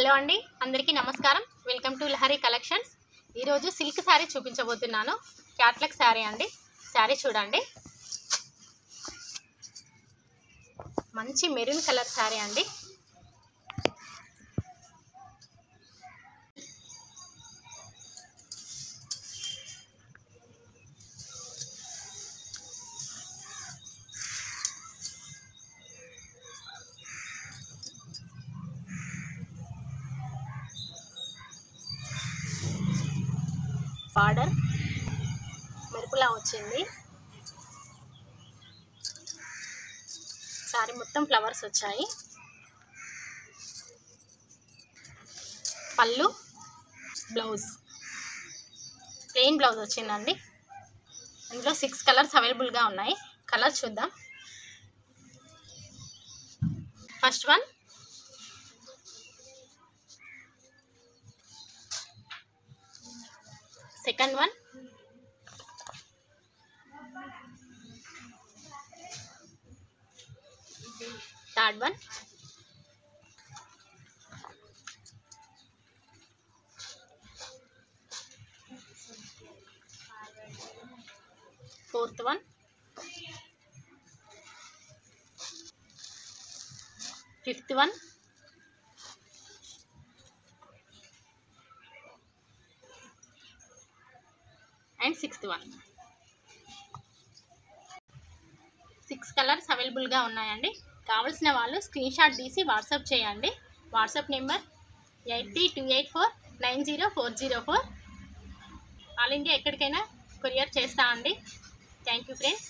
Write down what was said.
Hello అండి, అందరికీ నమస్కారం. Welcome to Lahari collections. ఈరోజు సిల్క్ శారీ చూపించబోతున్నాను. క్యాట్లాగ్ శారీ అండి. శారీ చూడండి, మంచి మెరూన్ కలర్ శారీ అండి. బార్డర్ మెరుపులా వచ్చింది. శారీ మొత్తం ఫ్లవర్స్ వచ్చాయి. పళ్ళు, బ్లౌజ్ ప్లెయిన్ బ్లౌజ్ వచ్చిందండి. ఇందులో 6 కలర్స్ అవైలబుల్గా ఉన్నాయి. కలర్ చూద్దాం. First one, second one, third one, fourth one, fifth one, and sixth one. 6 colours అవైలబుల్గా ఉన్నాయండి. కావాల్సిన వాళ్ళు స్క్రీన్ షాట్ తీసి వాట్సాప్ చేయండి. WhatsApp number 8328490404. ఆల్ ఇండియా ఎక్కడికైనా కొరియర్ చేస్తా అండి. Thank you friends.